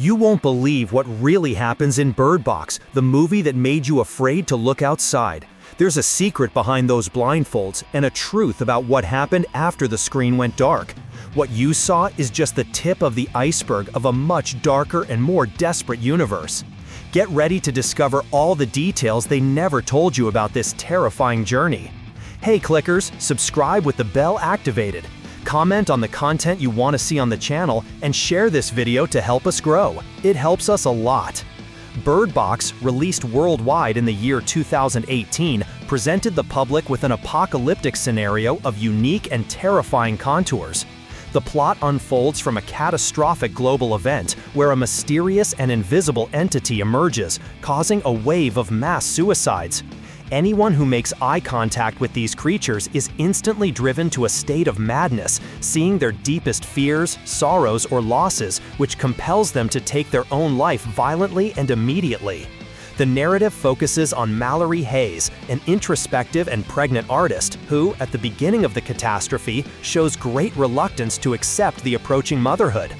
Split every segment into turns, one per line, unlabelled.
You won't believe what really happens in Bird Box, the movie that made you afraid to look outside. There's a secret behind those blindfolds and a truth about what happened after the screen went dark. What you saw is just the tip of the iceberg of a much darker and more desperate universe. Get ready to discover all the details they never told you about this terrifying journey. Hey clickers, subscribe with the bell activated. Comment on the content you want to see on the channel and share this video to help us grow. It helps us a lot. Bird Box, released worldwide in the year 2018, presented the public with an apocalyptic scenario of unique and terrifying contours. The plot unfolds from a catastrophic global event where a mysterious and invisible entity emerges, causing a wave of mass suicides. Anyone who makes eye contact with these creatures is instantly driven to a state of madness, seeing their deepest fears, sorrows, or losses, which compels them to take their own life violently and immediately. The narrative focuses on Mallory Hayes, an introspective and pregnant artist who, at the beginning of the catastrophe, shows great reluctance to accept the approaching motherhood.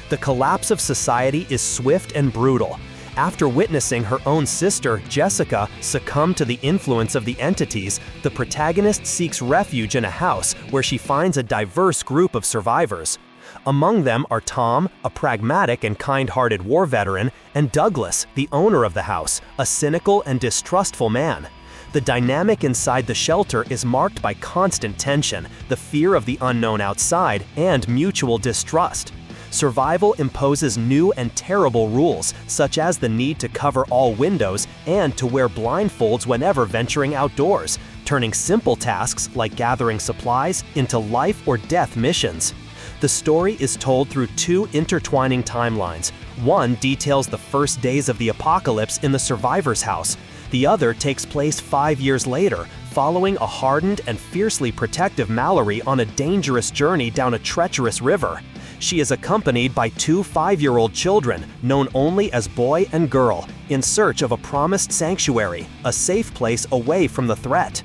The collapse of society is swift and brutal. After witnessing her own sister, Jessica, succumb to the influence of the entities, the protagonist seeks refuge in a house where she finds a diverse group of survivors. Among them are Tom, a pragmatic and kind-hearted war veteran, and Douglas, the owner of the house, a cynical and distrustful man. The dynamic inside the shelter is marked by constant tension, the fear of the unknown outside, and mutual distrust. Survival imposes new and terrible rules, such as the need to cover all windows and to wear blindfolds whenever venturing outdoors, turning simple tasks like gathering supplies into life or death missions. The story is told through two intertwining timelines. One details the first days of the apocalypse in the survivor's house. The other takes place 5 years later, following a hardened and fiercely protective Mallory on a dangerous journey down a treacherous river. She is accompanied by two 5-year-old children, known only as boy and girl, in search of a promised sanctuary, a safe place away from the threat.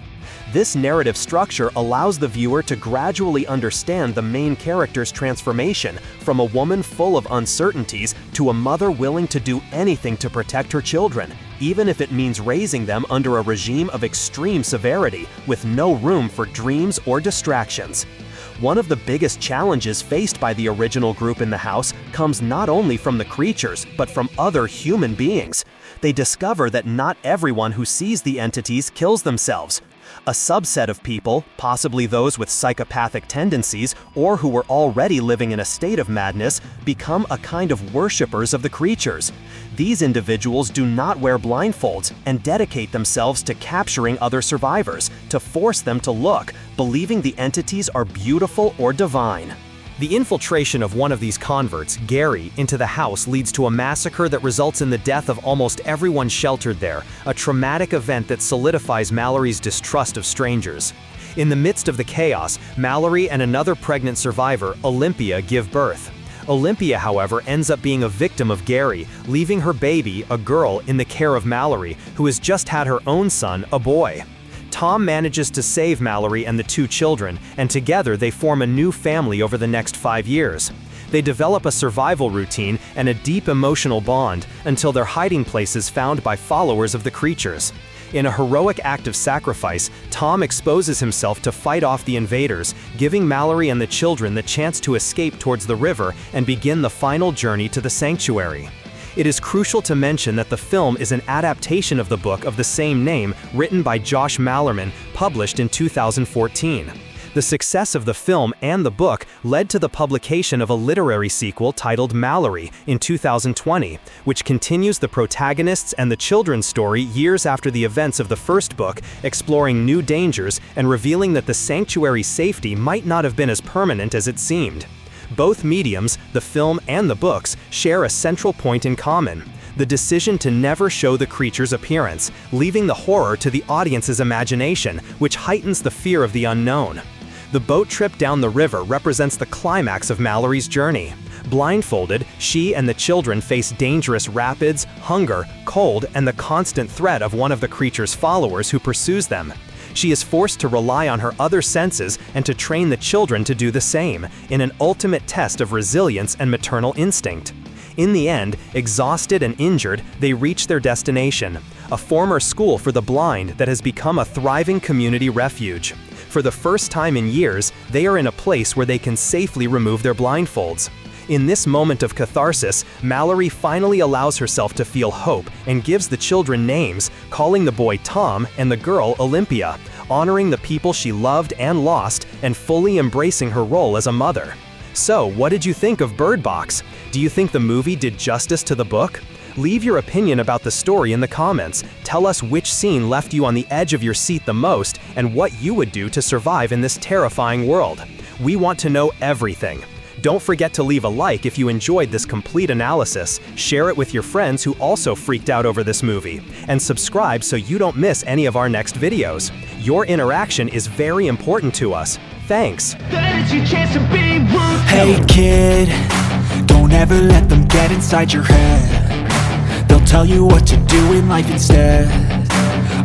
This narrative structure allows the viewer to gradually understand the main character's transformation from a woman full of uncertainties to a mother willing to do anything to protect her children, even if it means raising them under a regime of extreme severity with no room for dreams or distractions. One of the biggest challenges faced by the original group in the house comes not only from the creatures, but from other human beings. They discover that not everyone who sees the entities kills themselves. A subset of people, possibly those with psychopathic tendencies or who were already living in a state of madness, become a kind of worshippers of the creatures. These individuals do not wear blindfolds and dedicate themselves to capturing other survivors, to force them to look, believing the entities are beautiful or divine. The infiltration of one of these converts, Gary, into the house leads to a massacre that results in the death of almost everyone sheltered there, a traumatic event that solidifies Mallory's distrust of strangers. In the midst of the chaos, Mallory and another pregnant survivor, Olympia, give birth. Olympia, however, ends up being a victim of Gary, leaving her baby, a girl, in the care of Mallory, who has just had her own son, a boy. Tom manages to save Mallory and the two children, and together they form a new family over the next 5 years. They develop a survival routine and a deep emotional bond until their hiding place is found by followers of the creatures. In a heroic act of sacrifice, Tom exposes himself to fight off the invaders, giving Mallory and the children the chance to escape towards the river and begin the final journey to the sanctuary. It is crucial to mention that the film is an adaptation of the book of the same name written by Josh Malerman, published in 2014. The success of the film and the book led to the publication of a literary sequel titled Mallory in 2020, which continues the protagonist's and the children's story years after the events of the first book, exploring new dangers and revealing that the sanctuary's safety might not have been as permanent as it seemed. Both mediums, the film and the books, share a central point in common: the decision to never show the creature's appearance, leaving the horror to the audience's imagination, which heightens the fear of the unknown. The boat trip down the river represents the climax of Mallory's journey. Blindfolded, she and the children face dangerous rapids, hunger, cold, and the constant threat of one of the creature's followers who pursues them. She is forced to rely on her other senses and to train the children to do the same, in an ultimate test of resilience and maternal instinct. In the end, exhausted and injured, they reach their destination, a former school for the blind that has become a thriving community refuge. For the first time in years, they are in a place where they can safely remove their blindfolds. In this moment of catharsis, Mallory finally allows herself to feel hope and gives the children names, calling the boy Tom and the girl Olympia, honoring the people she loved and lost and fully embracing her role as a mother. So, what did you think of Bird Box? Do you think the movie did justice to the book? Leave your opinion about the story in the comments. Tell us which scene left you on the edge of your seat the most and what you would do to survive in this terrifying world. We want to know everything. Don't forget to leave a like if you enjoyed this complete analysis, share it with your friends who also freaked out over this movie, and subscribe so you don't miss any of our next videos. Your interaction is very important to us. Thanks!
Hey kid, don't ever let them get inside your head. They'll tell you what to do in life instead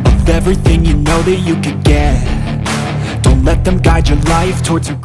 of everything you know that you could get. Don't let them guide your life towards regret.